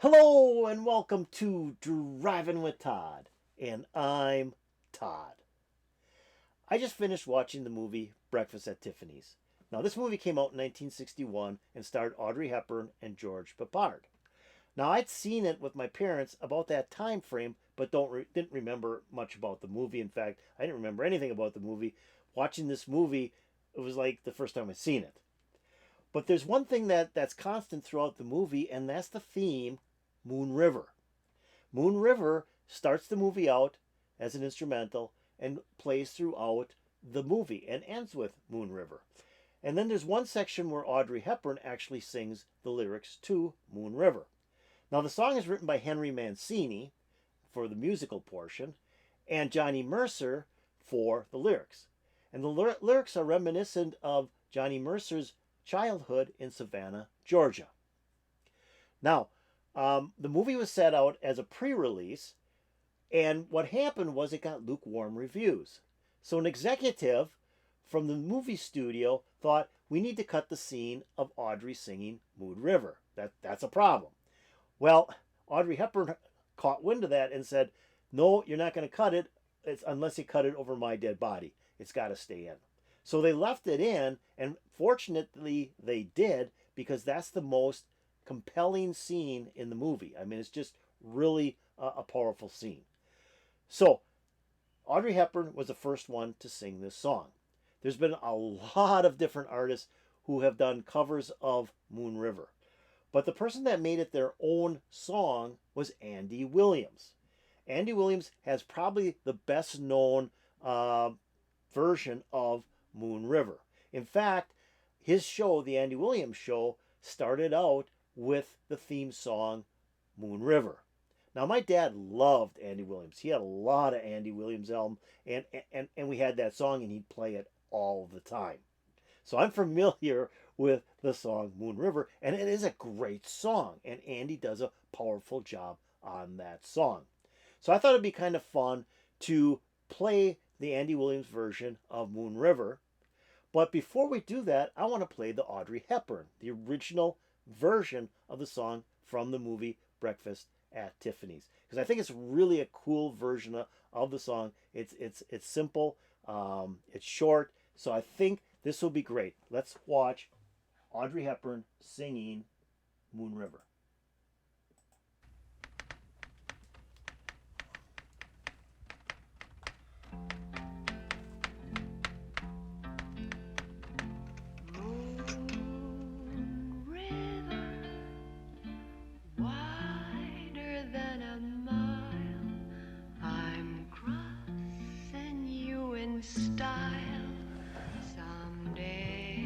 Hello and welcome to Driving with Todd, and I'm Todd. I just finished watching the movie Breakfast at Tiffany's. Now, this movie came out in 1961 and starred Audrey Hepburn and George Peppard. Now, I'd seen it with my parents about that time frame, but didn't remember much about the movie. In fact, I didn't remember anything about the movie. Watching this movie, it was like the first time I'd seen it. But there's one thing that's constant throughout the movie, and that's the theme, Moon River. Moon River starts the movie out as an instrumental and plays throughout the movie and ends with Moon River. And then there's one section where Audrey Hepburn actually sings the lyrics to Moon River. Now, the song is written by Henry Mancini for the musical portion and Johnny Mercer for the lyrics. And the lyrics are reminiscent of Johnny Mercer's childhood in Savannah, Georgia. Now, the movie was set out as a pre-release, and what happened was it got lukewarm reviews. So an executive from the movie studio thought, we need to cut the scene of Audrey singing Moon River. That's a problem. Well, Audrey Hepburn caught wind of that and said, no, you're not going to cut it unless you cut it over my dead body. It's got to stay in. So they left it in, and fortunately they did, because that's the most compelling scene in the movie. I mean, it's just really a powerful scene. So, Audrey Hepburn was the first one to sing this song. There's been a lot of different artists who have done covers of Moon River. But the person that made it their own song was Andy Williams. Andy Williams has probably the best known version of Moon River. In fact, his show, the Andy Williams Show, started out with the theme song Moon River. Now, my dad loved Andy Williams. He had a lot of Andy Williams albums, and we had that song, and he'd play it all the time. So I'm familiar with the song Moon River, and it is a great song, and Andy does a powerful job on that song. So I thought it'd be kind of fun to play the Andy Williams version of Moon River. But before we do that, I want to play the Audrey Hepburn, the original version of the song from the movie Breakfast at Tiffany's, because I think it's really a cool version of the song. It's simple, it's short, so I think this will be great. Let's watch Audrey Hepburn singing Moon River. Style someday.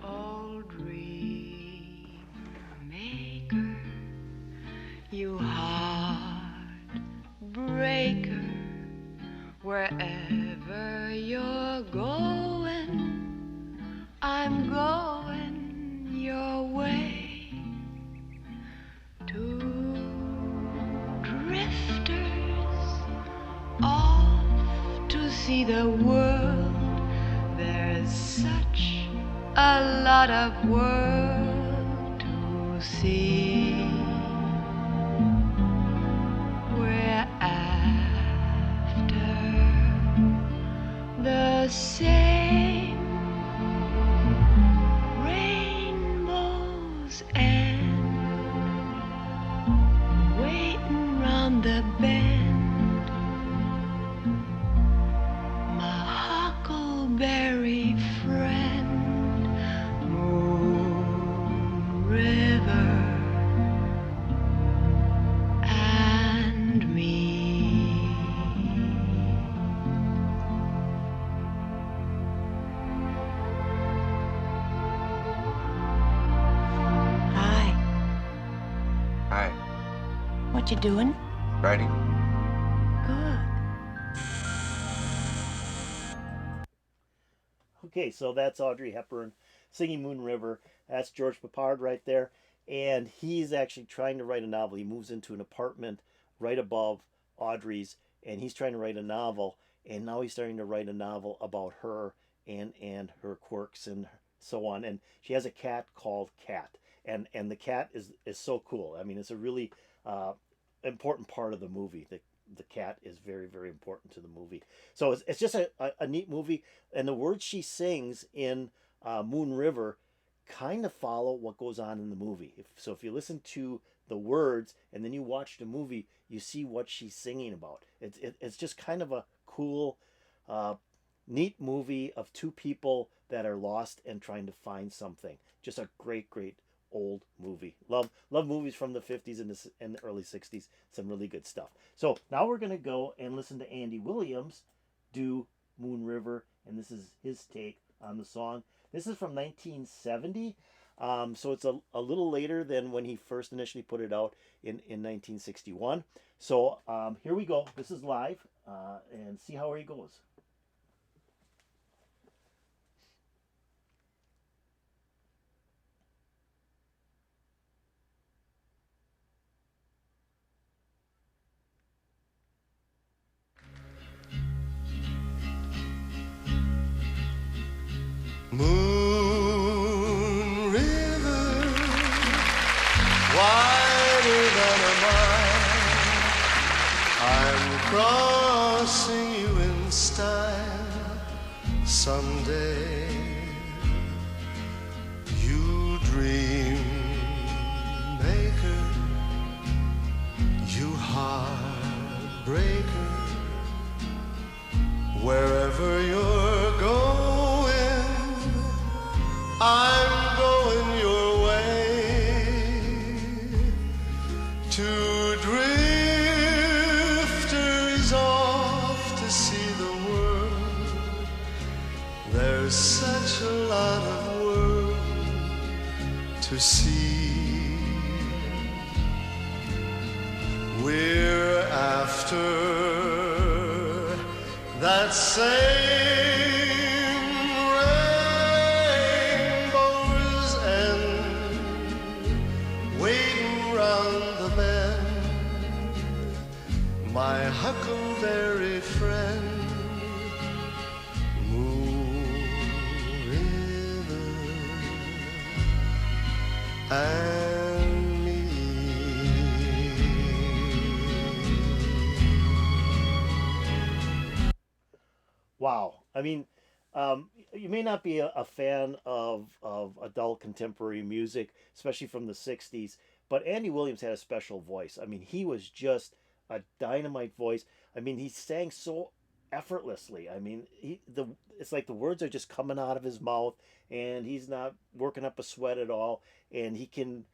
Old dream maker, you heartbreaker, wherever you're going, I'm going your way. Two drifters off to see the world. There's such a lot of world to see. We're after the same rainbows and waiting round the bend. My huckleberry friend, Moon River, and me. Hi, Hi, what you doing? writing? Good. Okay, so that's Audrey Hepburn singing Moon River. That's George Peppard right there. And he's actually trying to write a novel. He moves into an apartment right above Audrey's, and he's trying to write a novel. And now he's starting to write a novel about her and her quirks and so on. And she has a cat called Cat. and the cat is so cool. I mean, it's a really important part of the movie. The cat is very, very important to the movie. So it's just a neat movie, and the words she sings in Moon River kind of follow what goes on in the movie. If you listen to the words and then you watch the movie, you see what she's singing about. It's just kind of a cool, neat movie of two people that are lost and trying to find something. Just a great, great old movie. Love movies from the 50s and the early 60s. Some really good stuff. So now we're going to go and listen to Andy Williams do Moon River, and this is his take on the song. This is from 1970, so it's a little later than when he first initially put it out in 1961. So here we go. This is live, and see how he goes. Moon River, wider than a mile, I'm crossing you in style someday. You dream maker, you heartbreaker, wherever you're going, I'm going your way. Two drifters off to see the world. There's such a lot of world to see. We're after that same my huckleberry friend, Moon River, and me. Wow. I mean, you may not be a fan of adult contemporary music, especially from the 60s, but Andy Williams had a special voice. I mean, he was just a dynamite voice. I mean, he sang so effortlessly. I mean, it's like the words are just coming out of his mouth, and he's not working up a sweat at all, and he can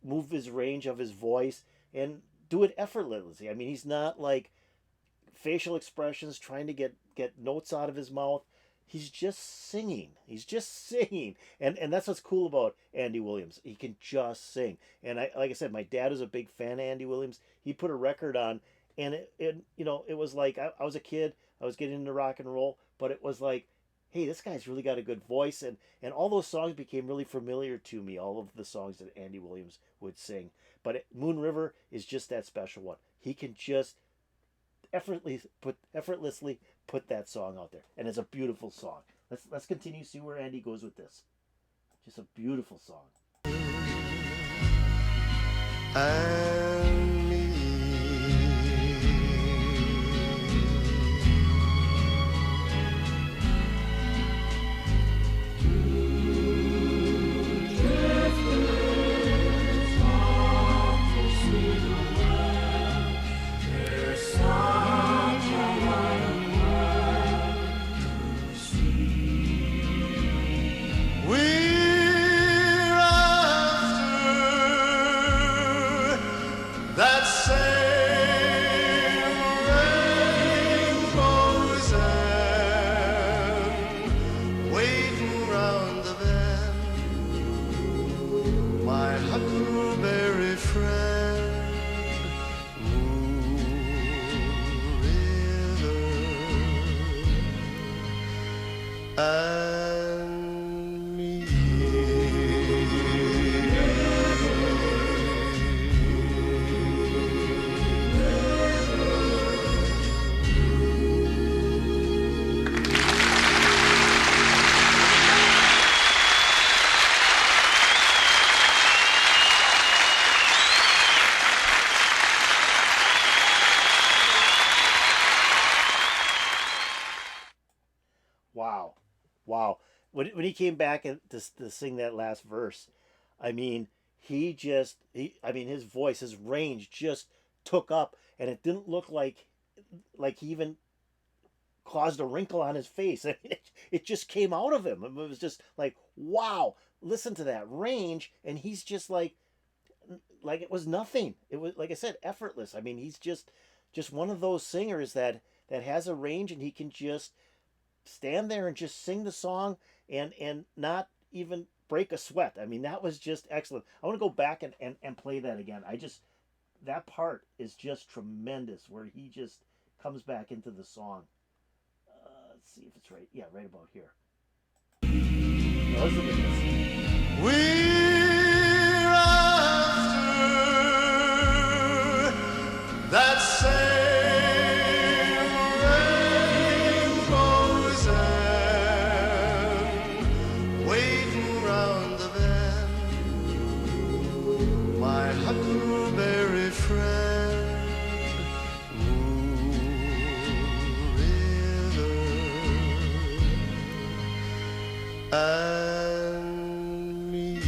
move his range of his voice and do it effortlessly. I mean, he's not like facial expressions trying to get notes out of his mouth. He's just singing. He's just singing. And that's what's cool about Andy Williams. He can just sing. And like I said, my dad was a big fan of Andy Williams. He put a record on, and it was like I was a kid. I was getting into rock and roll, but it was like, hey, this guy's really got a good voice. And all those songs became really familiar to me, all of the songs that Andy Williams would sing. But Moon River is just that special one. He can just effortlessly put that song out there, and it's a beautiful song. Let's continue, see where Andy goes with this. Just a beautiful song. And me. And me. when he came back and to sing that last verse, I mean, I mean, his voice, his range just took up, and it didn't look like he even caused a wrinkle on his face. I mean, it just came out of him. It was just like, wow, listen to that range, and he's just like it was nothing. It was, like I said, effortless. I mean, he's just one of those singers that has a range, and he can just stand there and just sing the song and not even break a sweat. I mean, that was just excellent. I want to go back and play that again. That part is just tremendous, where he just comes back into the song. Let's see if it's right. Yeah, right about here. Now, listen to this. We're after that same rainbow's end, waiting round the bend, my huckleberry friend, Moon River, and me.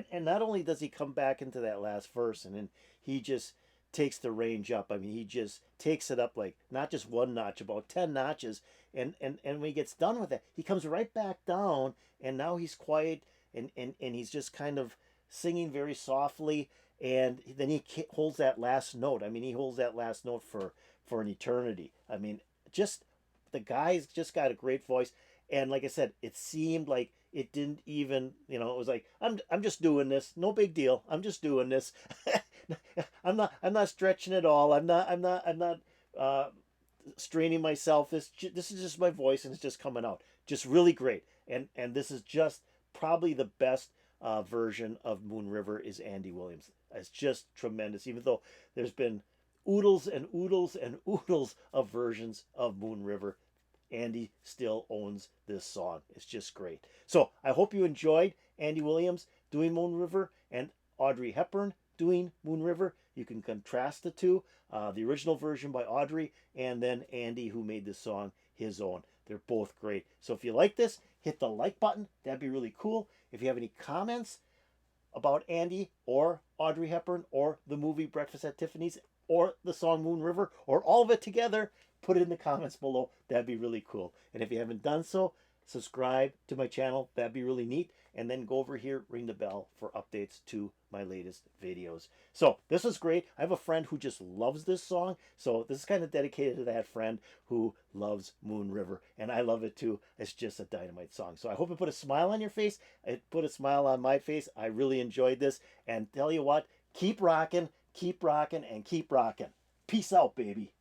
And not only does he come back into that last verse, and then he just takes the range up. I mean, he just takes it up like not just one notch, about 10 notches. And when he gets done with it, he comes right back down, and now he's quiet, and he's just kind of singing very softly. And then he holds that last note. I mean, he holds that last note for an eternity. I mean, just the guy's just got a great voice. And like I said, it seemed like it didn't even, it was like, I'm just doing this, no big deal. I'm just doing this. I'm not stretching at all. I'm not straining myself. This is just my voice, and it's just coming out. Just really great. And this is just probably the best version of Moon River is Andy Williams. It's just tremendous. Even though there's been oodles and oodles and oodles of versions of Moon River, Andy still owns this song. It's just great. So I hope you enjoyed Andy Williams doing Moon River and Audrey Hepburn doing Moon River. You can contrast the two, the original version by Audrey, and then Andy, who made this song his own. They're both great. So if you like this, hit the like button. That'd be really cool. If you have any comments about Andy or Audrey Hepburn or the movie Breakfast at Tiffany's or the song Moon River or all of it together, put it in the comments below. That'd be really cool. And if you haven't done so, subscribe to my channel. That'd be really neat. And then go over here, ring the bell for updates to my latest videos. So this was great. I have a friend who just loves this song. So this is kind of dedicated to that friend who loves Moon River. And I love it too. It's just a dynamite song. So I hope it put a smile on your face. It put a smile on my face. I really enjoyed this. And tell you what, keep rocking, and keep rocking. Peace out, baby.